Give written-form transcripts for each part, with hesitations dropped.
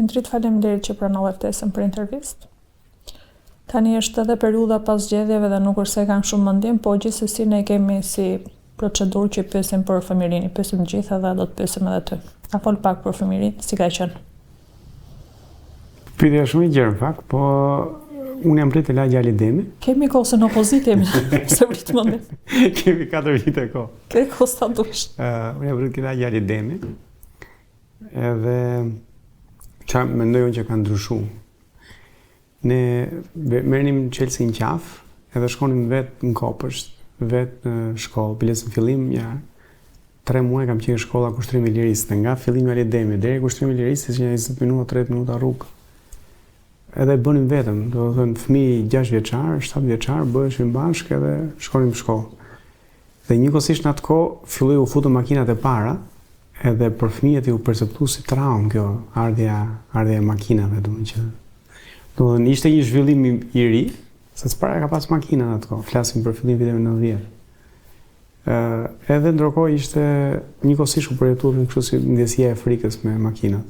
Indrit, faleminderit që pranove ftesën për intervistë. Tani është edhe periudha pas zgjedhjeve dhe nuk është se kanë shumë mendim, po gjithsesi ne kemi si procedurë që pyesim për fëmirin, i pyesim gjithë dhe do të pyesim edhe ty. A fol pak për fëmirin, si ka qenë? Pyetja shumë e gjerë në fakt, po unë jam pritë la gjali demi. Kemi kohë se në opozitë jemi, se vritë mendim. Kemi 4 vite kohë. Ke kohë sa dush. Unë jam pritë la gjali demi. Edhe qa mendoj unë që ka ndryshu. Ne merrnim Chelsea në qafë, edhe shkonim vetë në Kopësht, vetë në shkollë, biles në fillim, 3 muaj kam qenë shkolla Kushtrimi i Lirisë, nga fillimi i Demi deri Kushtrimi i Lirisë, që 20 minuta, 30 minuta rrugë. Edhe bënim vetëm, do të thënë fëmijë 6 vjeçar, 7 vjeçar, bëheshin bashkë edhe shkonim në shkollë. Dhe njëkohësisht në atë kohë filloi u futën makinat e para, edhe për fëmijët u perceptu si traumë kjo ardhja e makinave, domethënë ishte një zhvillim i ri, se s'para ka pas makina në atë kohë, flasim për fillim viteve 90. Edhe ndërkohë ishte njëkohësisht u përjetuar kështu si ndjesia e frikës me makinat.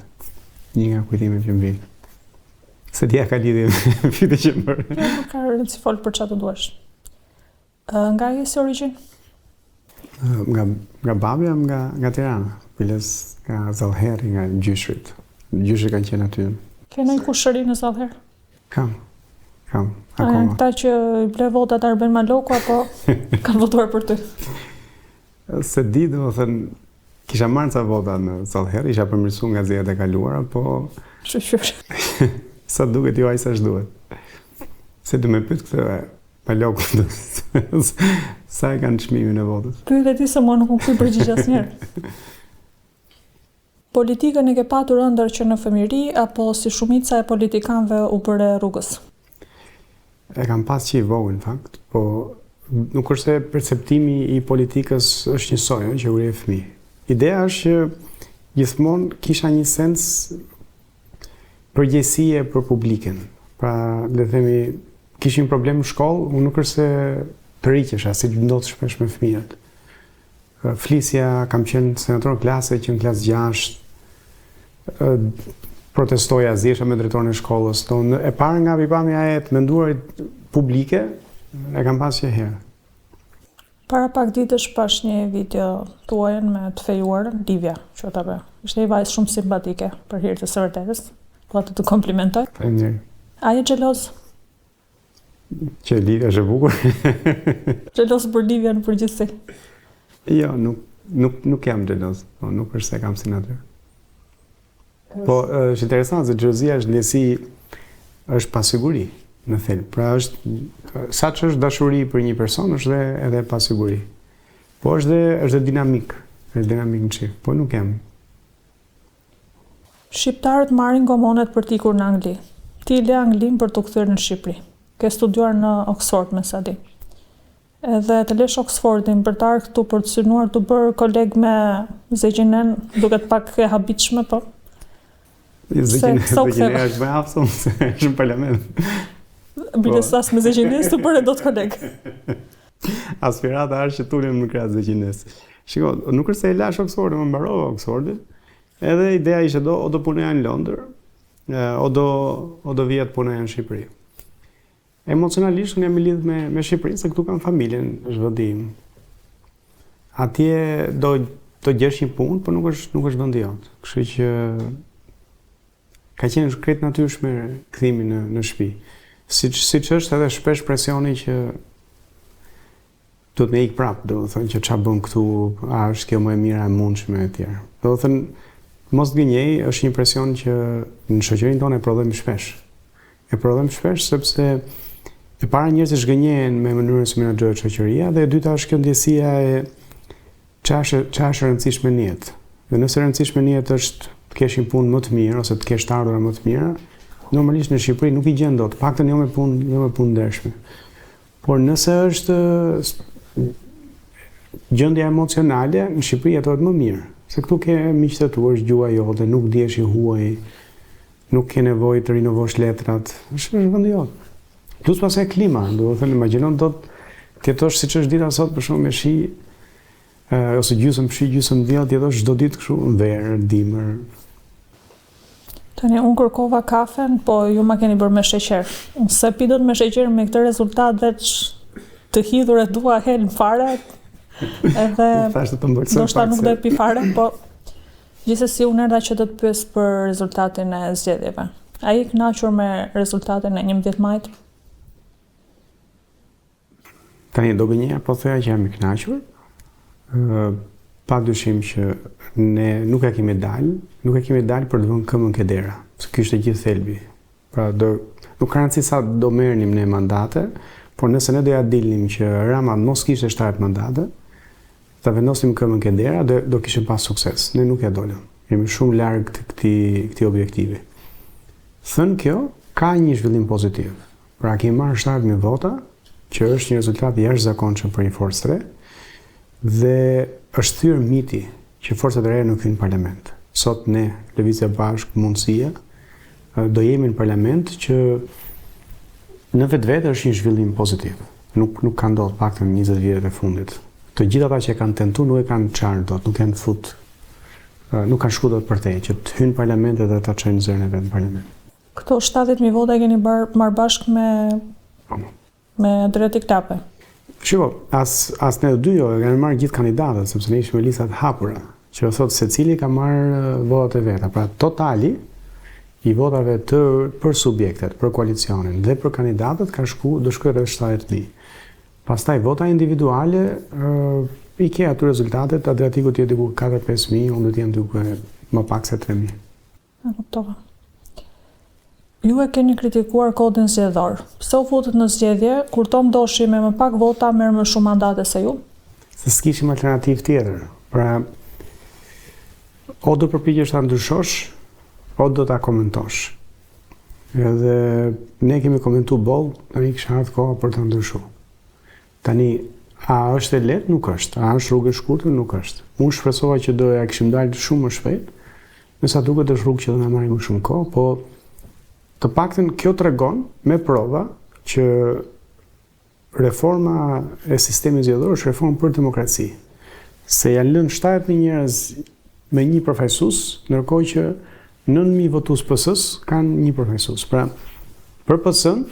Një nga kujtimet që mbin. Se dia ka lidhje me fytyrë që mërë. Jo, nuk ka rëndësi fol për çfarë duash. Nga je si origjinë? Nga babja, nga Tirana, biles nga Zallherri, nga Gjyshrit. Gjyshrit kanë qenë aty. Ke ndonjë kushëri në Zallher? Kam, akoma. Ata që i ble votat Arben Maloku apo kanë votuar për ty? Se di, domethënë, kisha marrë ca vota në Zallher, isha përmirësuar nga zgjedhjet e kaluara, po Shqyr. sa duket jo ai sa s'duhet. Se du me pyet këtë Maloku, sa e kanë çmimin e votës. Pyet e ti se mua nuk më kthy përgjigje asnjëherë. Politikën e ke patur ëndër që në fëmijëri apo si shumica e politikanëve u bëre rrugës? E kam pas që i vogël në fakt, po nuk është se perceptimi i politikës është njësoj, që u rri fëmijë. Ideja është që gjithmonë kisha një sens përgjegjësie për publikën. Pra, le të themi, kishim problem në shkollë, unë nuk është se tërhiqesha, si ndodh shpesh me fëmijët. Flisja, kam qenë senator në klasë, që në klasë 6, protestoja, zjesha me drejtorin e shkollës. E parë nga pikpamja e të menduarit publike, e kam pas që herë. Para pak ditësh pash një video tuajën me të fejuarën, Livia, që ta bëj. Ishte një vajzë shumë simpatike për hir të së vërtetës. Po të komplimentoj. Faleminderit. A je xheloz? Që Livia është e bukur. Xheloz për Livia në përgjithësi? Jo, nuk jam xheloz, po nuk është se kam si natyrë. Po është interesant se xhelozia është ndjesi, është pasiguri në thelb. Pra është sa që është dashuri për një person, është edhe pasiguri. Po është dhe dinamik, është dinamik në çift, po nuk jam. Shqiptarët marrin gomonet për t'ikur në Angli. Ti le Anglin për t'u kthyer në Shqipëri. Ke studiuar në Oxford, me sa di. Edhe të lesh Oxfordin për të ardhur këtu për të synuar të bërë koleg me Zegjinen, duket pak e habitshme, po. Zegjinen është më aftë se është në parlament. Bilesas me Zegjines të bërë do të koleg. Aspirata është që tulem në krah Zegjines. Shiko, nuk është se e lash Oxfordin, më mbarova Oxfordin. Edhe ideja ishte o do punoja në Londër, o do vija të punoja në Shqipëri. Emocionalisht unë jam i lidhur me Shqipërinë, se këtu kam familjen, është vendi im. Atje do gjesh një punë, por nuk është vendi jot. Kështu që ka qenë krejt natyrshme kthimi në shtëpi. Siç është edhe shpesh presioni që do të më ik prapë, do të thonë që ç'a bën këtu, a është kjo më e mira e mundshme e tjerë. Do të thënë mos gënjej, është një presion që në shoqërinë tonë e prodhojmë shpesh. E prodhojmë shpesh sepse e para njerëzit zhgënjehen me mënyrën se menaxhohet shoqëria dhe e dyta është kjo ndjesia e çfarë është rëndësishme në jetë. Dhe nëse rëndësishme në jetë është të kesh një punë më të mirë ose të kesh të ardhurat më të mira, normalisht në Shqipëri nuk i gjen dot, paktën jo me punë ndershme. Por nëse është gjendja emocionale, në Shqipëri jetohet më mirë. Se këtu ke miqtë tu, është gjuha jote, nuk dihesh i huaj, nuk ke nevojë të rinovosh letrat, është vendi jot. Plus pastaj klima, do të thënë imagjinon dot të jetosh siç është dita sot për shkak me shi, ose gjysmë shi, gjysmë diell, të jetosh çdo ditë kështu në verë, dimër. Tani, unë kërkova kafen, po ju ma keni bërë me sheqer. Unë se pi dot me sheqer me këtë rezultat veç të hidhur e dua helm fare, edhe ndoshta nuk do e pi fare, po gjithsesi unë erdha që të të pyes për rezultatin e zgjedhjeve. A i kënaqur me rezultatin e 11 majit? Tani, do gënjeja po thoya që jam i kënaqur. Pa dyshim që ne nuk e kemi dalë për të vënë këmbën ke dera. Ky është gjithë thelbi. Pra nuk ka rëndësi sa do merrnim ne mandate, por nëse ne do ja dilnim që Rama mos kishte 7 mandate, ta vendosim këmbën ke dera, do kishim pas sukses. Ne nuk ja dolëm. Jemi shumë larg këtij objektivi. Thënë kjo, ka një zhvillim pozitiv. Pra kemi marrë 7.000 vota, që është një rezultat jashtëzakonshëm për një forcë të re, dhe është thyrë miti që forcat e reja nuk hyjnë në parlament. Sot ne, Lëvizja Bashkë, Mundësia, do jemi në parlament që në vetvete është një zhvillim pozitiv. Nuk ka ndodhur paktën 20 vjetët e fundit. Të gjithë ata që kanë tentuar nuk e kanë çarë dot, nuk kanë shkuar dot për te, që të hyjnë në parlament dhe ta çojnë zërin e vet në parlament. Këto 70.000 vota keni marrë bashkë me Adriatik Lape. Shiko, as ne dy jo, e kanë marrë gjithë kandidatët, sepse ne ishim me listat hapura, që do thotë secili ka marrë votat e veta. Pra totali i votave për subjektet, për koalicionin dhe për kandidatët do shkojë rreth 70.000. Pastaj vota individuale i ke aty rezultatet, Adriatiku tjetë diku 4-5.000, unë do t'jem diku më pak se 3.000. E kuptova. Ju e keni kritikuar kodin zgjedhor. Pse u futët në zgjedhje kur Tom Doshi me më pak vota merr më shumë mandate se ju? Se s'kishim alternativë tjetër. Pra, o do përpiqesh ta ndryshosh, o do ta komentosh. Edhe ne kemi komentuar boll, tani kisha ardhur koha për ta ndryshuar. Tani, a është e lehtë? Nuk është. A është rrugë e shkurtër? Nuk është. Unë shpresova që do ja kishim dalë shumë më shpejt, nësa duket është rrugë që do na marrë më shumë kohë, po të paktën kjo tregon me prova që reforma e sistemit zgjedhor është reformë për demokraci. Se janë lënë 70.000 njerëz me një përfaqësues, ndërkohë që 9.000 votues PS-s kanë një përfaqësues. Pra, për PS-n,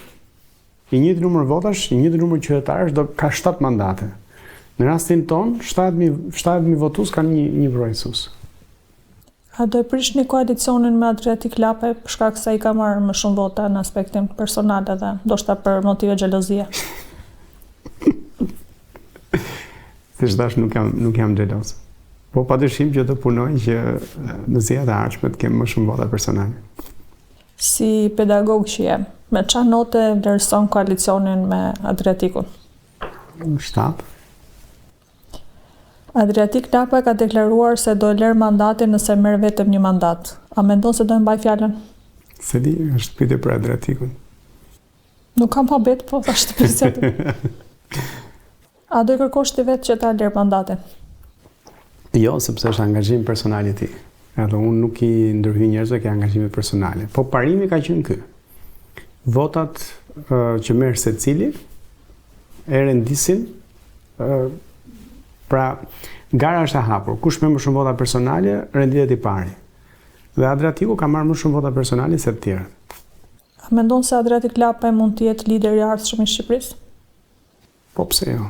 i njëjti numër votash, i njëjti numër qytetarësh ka 7 mandate. Në rastin ton, 70.000 votues kanë një përfaqësues. A do e prishni koalicionin me Adriatik Lape për shkak se ai ka marrë më shumë vota në aspektin personal edhe ndoshta për motive xhelozie? Thjesht dash nuk jam xheloz. Po padyshim që do punoj që në zgjedhjet e ardhshme të kem më shumë vota personale. Si pedagog që je, me çfarë note vlerëson koalicionin me Adriatikun? 7. Adriatik Lape ka deklaruar se do lërë mandatin nëse merr vetëm një mandat. A mendon se do e mbaj fjalën? Se di, është pyetje për Adriatikun. Nuk kam habet, po është pyetje. A do i kërkosh ti vetë që ta lërë mandatin? Jo, sepse është angazhim personal i tij. Edhe unë nuk i ndërhyj njerëzve që angazhime personale. Po parimi ka qenë ky. Votat që merr secili e rendisin pra, gara është e hapur. Kush merr më shumë vota personale, renditet i pari. Dhe Adriatiku ka marrë më shumë vota personale se të tjerët. A mendon se Adriatik Lape mund të jetë lider i ardhshëm i Shqipërisë? Po pse jo?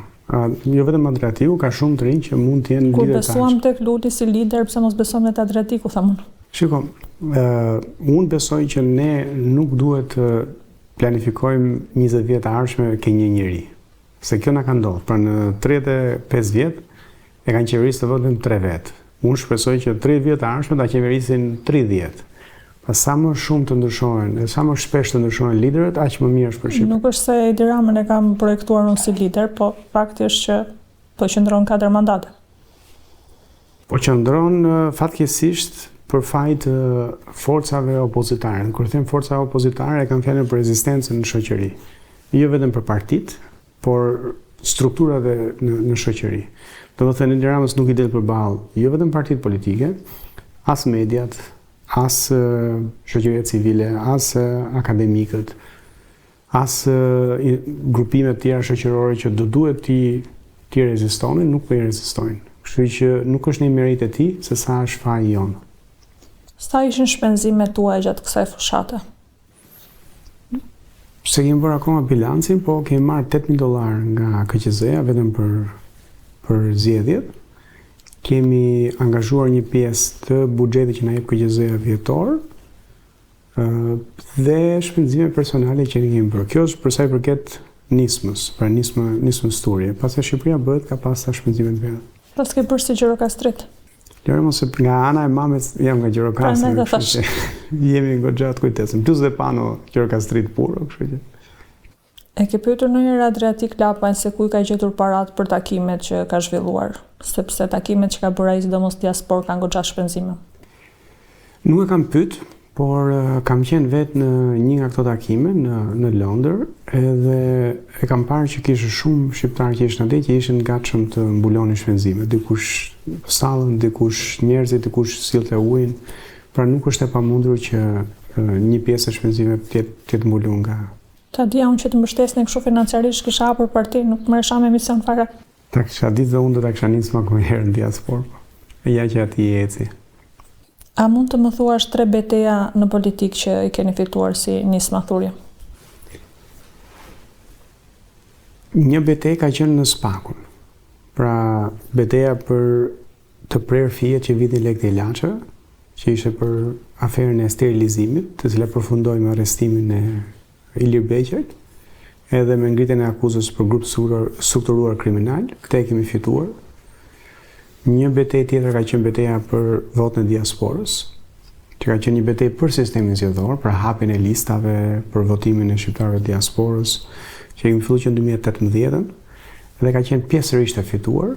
Jo vetëm Adriatiku, ka shumë të rinj që mund të jenë lider të ardhshëm. Kur besuam tek Luli si lider, pse mos besojmë te Adriatiku, thamun? Shiko, unë besoj që ne nuk duhet të planifikojmë 20 vjet të ardhshme ke një njeri. Se kjo na ka ndodhur. Pra në 35 vjet e kanë qeverisë vetëm 3 vet. Unë shpresoj që 30 vjet të ardhshme ta qeverisin 30. Pa sa më shumë të ndryshohen, dhe sa më shpesh të ndryshohen liderët, aq më mirë është për Shqipërinë. Nuk është se Edi Ramën e kam projektuar unë si lider, po fakti është që po qëndron 4 mandate. Po qëndron fatkeqësisht për fajt forcave opozitare. Kur them forca opozitare, e kam fjalën për rezistencën në shoqëri. Jo vetëm për partitë, por strukturave në shoqëri. Do të thënë Edi Ramës nuk i del përballë jo vetëm partitë politike, as mediat, as shoqëria civile, as akademikët, as grupimet tjera shoqërore që do duhet ti rezistonin, nuk po i rezistojnë. Kështu që nuk është një merit e tij, se sa është faji jonë. Sa ishin shpenzimet tuaja gjatë kësaj fushate? Se kemi bërë akoma bilancin, po kemi marrë $8.000 nga KQZ-ja vetëm për zgjedhjet. Kemi angazhuar një pjesë të buxhetit që na jep KQZ-ja vjetor dhe shpenzime personale që ne kemi bërë. Kjo është për sa i përket nismës, pra nismës turje. Pastaj Shqipëria bëhet ka pas sa shpenzime të vera. Pas ke bërë si Gjirokastrit? Lërë mos nga ana e mames jam nga Gjirokastri, jemi goxha të kujtesëm. Plus dhe pano Gjirokastrit puro, kështu që. E ke pyetur ndonjëherë Adriatik Lapaj se ku i ka gjetur parat për takimet që ka zhvilluar, sepse takimet që ka bërë ai sidomos diaspor kanë goxha shpenzime? Nuk e kam pyet, por kam qenë vetë në një nga këto takime në Londër, edhe e kam parë që kishte shumë shqiptarë që ishin atje që ishin gatshëm të mbulonin shpenzimet. Dikush sallën, dikush njerëzit, dikush sillte ujin. Pra nuk është e pamundur që një pjesë e shpenzimeve të jetë mbuluar nga. Ta dija unë që të mbështesni kështu financiarisht kisha hapur parti, nuk merresha me emision fare. Ta kisha ditë dhe unë do ta kisha nisur më herë në diasporë. E ja që aty eci. A mund të më thuash 3 betejë në politikë që i keni fituar si nisma thurje? Një betejë ka qenë në Spakun. Pra betejë për të prerë fijet që vitin lekë të ilaçeve, që ishte për aferën e sterilizimit, të cilat përfundoi me arrestimin e Ilir Beqajt, edhe me ngritjen e akuzës për grup strukturuar kriminal. Këtë e kemi fituar. Një betejë tjetër ka qenë betejë për votën e diasporës, që ka qenë një betejë për sistemin zgjedhor, për hapjen e listave, për votimin e shqiptarëve të diasporës, që kemi filluar që në 2018 dhe ka qenë pjesërisht e fituar.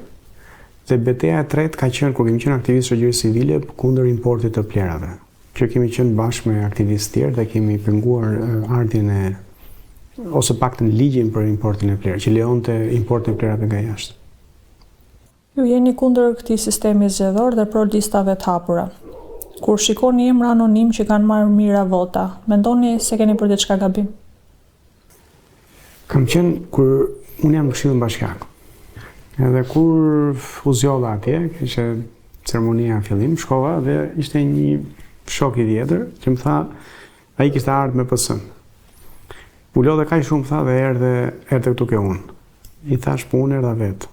Dhe betejë e tretë ka qenë kur kemi qenë aktivistë shoqërisë civile kundër importit të plerave, që kemi qenë bashkë me aktivistë tjerë dhe kemi penguar ardhjen e ose paktën ligjin për importin e plerave, që lejonte importin e plerave nga jashtë. Ju jeni kundër këtij sistemi zgjedhor dhe pro listave të hapura. Kur shikoni emra anonim që kanë marrë mira vota, mendoni se keni bërë diçka gabim? Kam qenë kur unë jam në Këshillin Bashkiak. Edhe kur u zgjodha atje, kishte ceremonia fillim, shkova dhe ishte një shok i vjetër që më tha, ai kishte ardhur me PS-n. U lodhe kaq shumë tha dhe erdhe këtu ke unë. I thash po unë erdha vetë.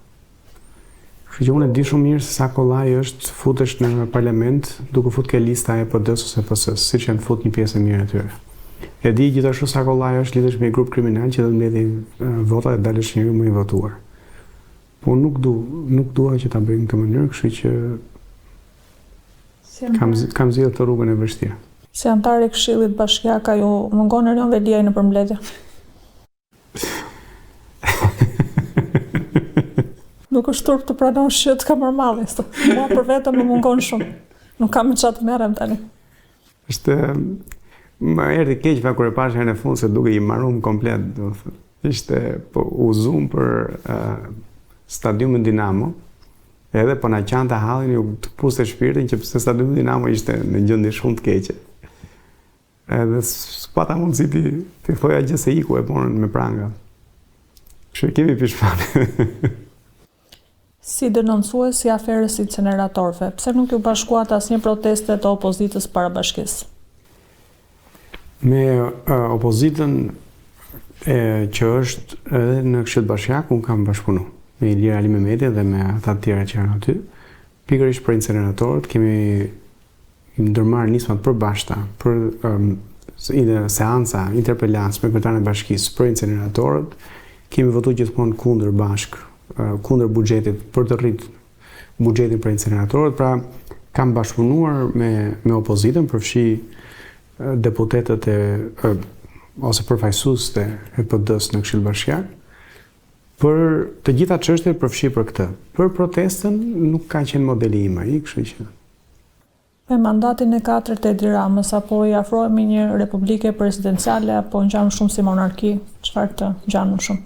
Kështu që unë e di shumë mirë se sa kollaj është futesh në parlament duke futur ke lista e PD-s ose PS-s, siç janë fut një pjesë e mirë e tyre. E di gjithashtu sa kollaj është lidhesh me një grup kriminal që do të mbledhë vota dhe dalësh njëri më i votuar. Po nuk dua që ta bëj në këtë mënyrë, kështu që kam zgjedhur të rrugën e vështirë. Si antar i Këshillit Bashkiak, ju mungon Erion Veliaj në përmbledhje? Nuk është turp të pranosh që të kam marrë mua për vetëm më mungon shumë. Nuk kam me çfarë të merrem tani. Më erdhi keq kur e pash herën e fundit se duke i marrum komplet, do të thënë. Ishte po u zoom për stadiumin Dinamo. Edhe po na qante hallin ju të puste shpirtin që pse stadiumi Dinamo ishte në gjendje shumë të keqe. Edhe s'pata mundësi ti thoja gjë se iku e ponën me pranga. Kështu kemi pishman. Si denoncues si aferës inceneratorëve, pse nuk ju bashkuat asnjë proteste të opozitës para bashkisë? Me opozitën që është edhe në Këshill Bashkiak, unë kam bashkëpunu me Ilir Ali Mehmetin dhe me ata të tjerë që janë aty. Pikërisht për inceneratorët kemi ndërmarrë nismat përbashkëta për seanca, interpelancë me kryetarën e bashkisë për inceneratorët. Kemi votuar gjithmonë kundër bashkë, kundër buxhetit për të rritur buxhetin për inceneratorët. Pra kam bashkëpunuar me opozitën, përfshi deputetët ose përfaqësuesit e PD-s në Këshill Bashkiak, për të gjitha çështjet përfshi për këtë. Për protestën nuk ka qenë modeli im ai, kështu që. Me mandatin e 4 të Edi Ramës, apo i afrohemi një republike presidenciale, apo ngjan shumë si monarki, çfarë të ngjan më shumë?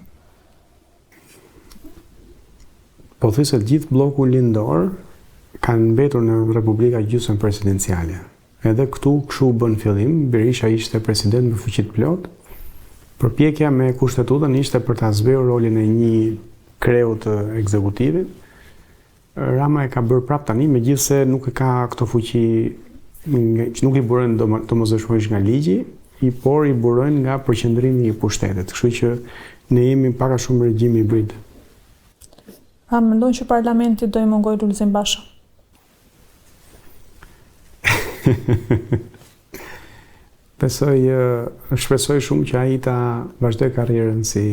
Po thuaj se gjithë bloku lindor kanë mbetur në republika gjysmë presidenciale. Edhe këtu kështu bën fillim, Berisha ishte president me fuqi të plot. Përpjekja me kushtetutën ishte për ta zbehur rolin e një kreu të ekzekutivit. Rama e ka bërë prap tani, megjithse nuk e ka këto fuqi që nuk i burojnë domosdoshmërisht nga ligji, por i burojnë nga përqendrimi i pushtetit. Kështu që ne jemi pak a shumë regjim hibrid. A mendon që parlamenti do i mungoj Lulzim Basha? Shpresoj shumë që ai ta vazhdoj karrierën si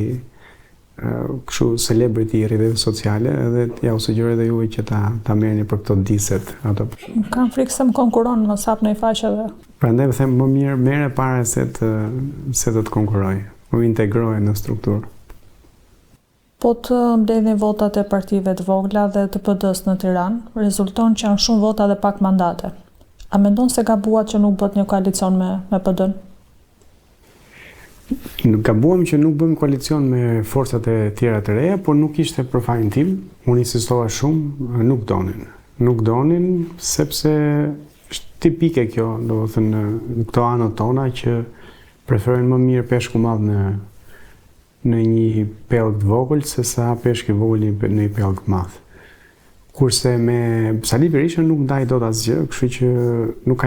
kështu celebrity i rrjeteve sociale, edhe ja u sugjeroj edhe juve që ta merrni për këto diset ato. Kam frikë se më konkuron, mos hap në faqeve. Prandaj them më mirë merre para se të konkuroj, u integroj në strukturë. Po të mbledhin votat e partive të vogla dhe të PD-s në Tiranë, rezulton që janë shumë vota dhe pak mandate. A mendon se gabuat që nuk bët një koalicion me PD-n? Gabuam që nuk bëjmë koalicion me forcat e tjera të reja, por nuk ishte për fajin tim. Unë insistova shumë, nuk donin. Nuk donin sepse është tipike kjo, do të thënë në këto anët tona që preferojnë më mirë peshku madh në një pellg të vogël se sa peshk i vogël në një pellg të madh. Kurse me Sali Berisha nuk ndaj dot asgjë, kështu që nuk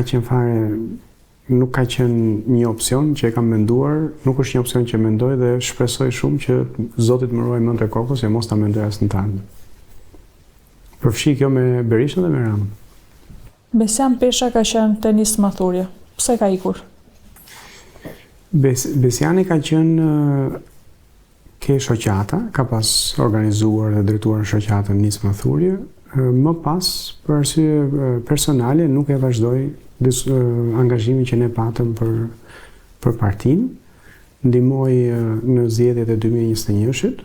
ka qenë një opsion që e kam menduar, nuk është një opsion që mendoj dhe shpresoj shumë që Zotit më ruaj mend e kokës e mos ta mendoj as në tani. Përfshi kjo me Berishën dhe me Ramën. Besian Pesha ka qenë tenis mathurje. Pse ka ikur? Besiani ka qenë ke shoqata, ka pas organizuar dhe drejtuar shoqatën Nis Mathurje, më pas për arsye personale nuk e vazhdoi angazhimin që ne patëm për partinë, ndihmoi në zgjedhjet e 2021-shit,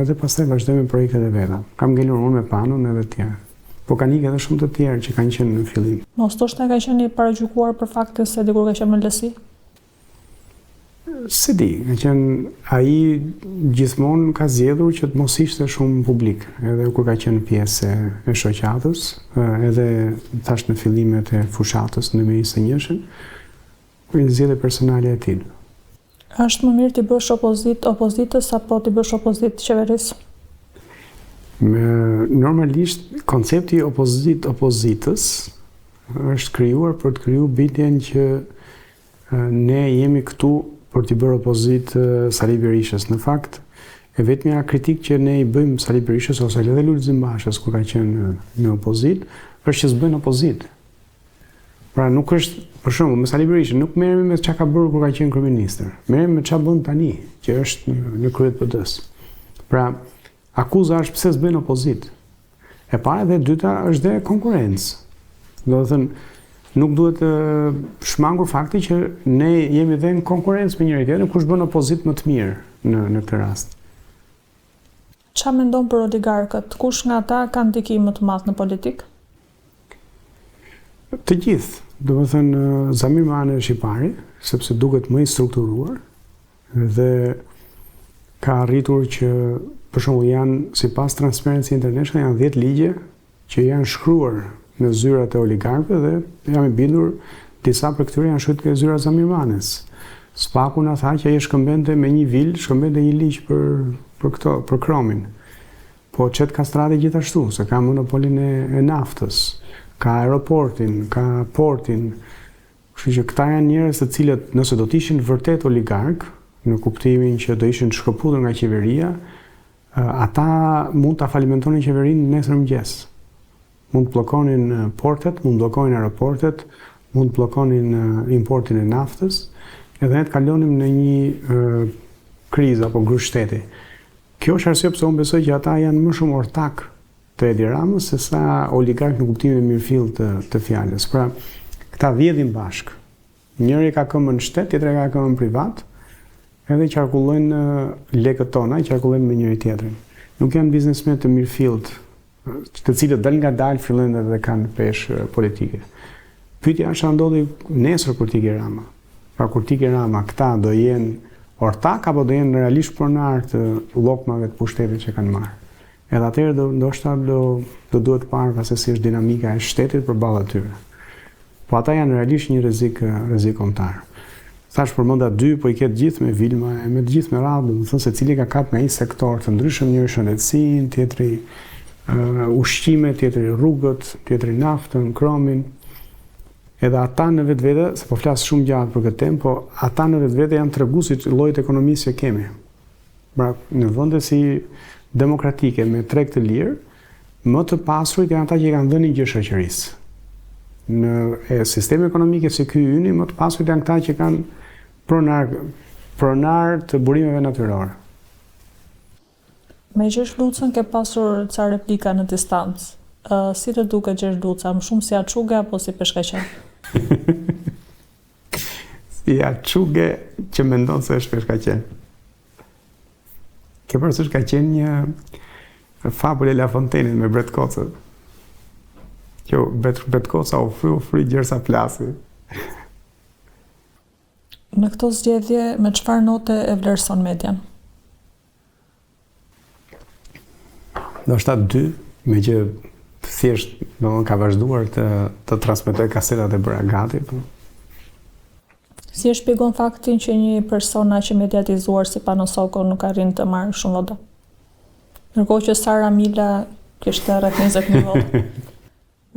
edhe pastaj vazhdoi me projektet e veta. Kam ngelur unë me Panon edhe të tjerë. Po kanë ikë edhe shumë të tjerë që kanë qenë në fillim. Mos ndoshta ka qenë i paragjykuar për faktin se dikur ka qenë më lësi? Se di, ka qenë ai gjithmonë ka zgjedhur që të mos ishte shumë publik, edhe kur ka qenë pjesë e shoqatës, edhe thash në fillimet e fushatës në 2021-shën, për zgjedhje personale e tij. Është më mirë të bësh opozitës apo të bësh opozitë qeverisë? Normalisht koncepti opozitës është krijuar për të krijuar bindjen që ne jemi këtu për t'i bërë opozitë Sali Berishës. Në fakt, e vetmja kritik që ne i bëjmë Sali Berishës ose edhe Lulzim Bashës kur ka qenë në opozitë, është që s'bën opozitë. Pra nuk është, për shembull, me Sali Berishën nuk merremi me çka ka bërë kur ka qenë kryeministër. Merremi me çka bën tani, që është në krye të PD-s. Pra, akuza është pse s'bën opozitë. E para dhe e dyta është dhe konkurrencë. Do të thënë, nuk duhet të shmangur fakti që ne jemi dhe në konkurrencë me njëri tjetrin, kush bën opozitë më të mirë në këtë rast. Çfarë mendon për oligarkët? Kush nga ata ka ndikim më të madh në politikë? Të gjithë. Do të thënë Zamir Mane është i pari, sepse duket më i strukturuar dhe ka arritur që për shembull janë sipas Transparency International janë 10 ligje që janë shkruar në zyrat e oligarkëve dhe jam i bindur disa për këtyre janë shkruar ke zyra Zamir Manes. Spaku na tha që ai shkëmbente me një vil, shkëmbente një ligj për kromin. Po Çet Kastrati gjithashtu, se ka monopolin e naftës, ka aeroportin, ka portin. Kështu që këta janë njerëz të cilët nëse do të ishin vërtet oligark, në kuptimin që do ishin shkëputur nga qeveria, ata mund ta falimentonin qeverinë nesërmëngjes. Mund të bllokonin portet, mund të bllokonin aeroportet, mund të bllokonin importin e naftës, edhe ne të kalonim në një krizë apo grush shteti. Kjo është arsye pse unë besoj që ata janë më shumë ortak të Edi Ramës se sa oligark në kuptimin e mirëfill të fjalës. Pra, këta vjedhin bashkë. Njëri ka këmbën në shtet, tjetri ka këmbën privat, edhe qarkullojnë lekët tona, qarkullojnë me njëri tjetrin. Nuk janë biznesmen të mirëfillt, të cilët dal nga dalë fillojnë dhe kanë peshë politike. Pyetja është a ndodhi nesër kur Tiki Rama. Pra kur Tiki Rama këta do jenë ortak apo do jenë realisht pronar të llokmave të pushtetit që kanë marrë. Edhe atëherë ndoshta do duhet parë pse si është dinamika e shtetit përballë atyre. Po ata janë realisht një rrezik kombëtar. Thash përmenda dy, po i ketë gjithë me Vilma, me të gjithë me radhë, do të thënë se cili ka kap nga një sektor të ndryshëm, njëri shëndetësinë, tjetri ushqime, tjetri rrugët, tjetri naftën, kromin. Edhe ata në vetvete, se po flas shumë gjatë për këtë temë, po ata në vetvete janë treguesit llojit ekonomisë që kemi. Pra, në vende si demokratike me treg të lirë, më të pasurit janë ata që i kanë dhënë gjë shoqërisë. Në sisteme ekonomike si ky yni, më të pasurit janë ata që kanë pronar të burimeve natyrore. Me Gjergj Lucën ke pasur ca replika në distancë. Si të duket Gjergj Luca, më shumë si Açuge apo si peshkaqen? Si Açuge që mendon se është peshkaqen. Ke parasysh ka qenë një fabulë e La Fontaine't me Bret Kocën. Që Bret Koca ofri gjersa plasi. Në këto zgjedhje, me çfarë note e vlerëson median? Ndoshta 2, me që thjesht ka vazhduar të transmetoj kasetat e bëra gati. Si e shpjegon faktin që një persona që mediatizuar si Panosoko nuk arrin të marrë shumë vota? Ndërkohë që Sara Mila kishte rreth 20.000 vota,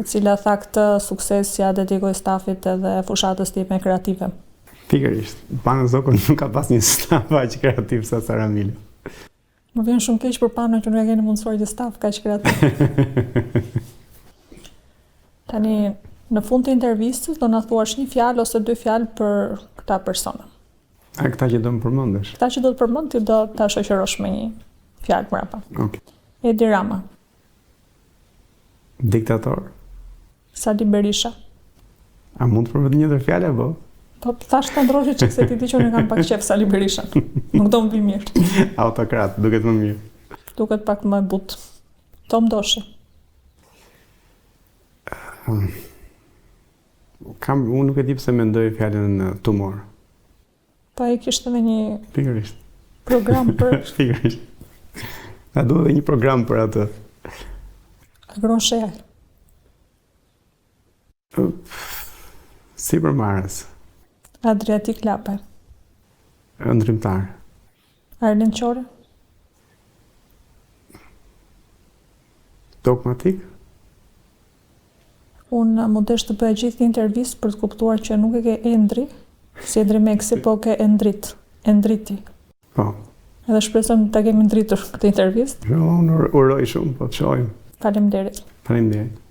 e cila tha këtë sukses ja dedikoi stafit edhe fushatës time kreative. Pikërisht, Panosoko nuk ka pas një staf aq kreativ sa Sara Mila. Më vjen shumë keq për Pano që nuk e keni mundësuar një staf kaq kreativ. Tani, në fund të intervistës do na thuash një fjalë ose 2 fjalë për këta persona. A këta që do më përmendesh? Këta që do të përmend ti do ta shoqërosh me një fjalë mbrapa. Okay. Edi Rama. Diktator. Sali Berisha. A mund të përmend një tjetër fjalë apo? Po thash ta ndroshi çik se ti di që unë kam pak qef Sali Berisha. Nuk do më vi mirë. Autokrat, duket më mirë. Duket pak më e butë. Tom Doshi. Unë nuk e di pse mendoj fjalën tumor. Pa e kishte edhe një Pikërisht. program për Pikërisht. Na duhet edhe një program për atë. Agron Shehaj. Si përmarrës. Adriatik Lape. Ndrymtar. Arlen Qore. Dogmatik. Unë mundesh të bëj gjithë një intervistë për të kuptuar që nuk e ke Endri, si Endri Meksi, po ke Endrit. Endriti. Po. Edhe shpresojmë ta kemi ndritur këtë intervistë. Unë uroj shumë, po të shohim. Faleminderit. Faleminderit.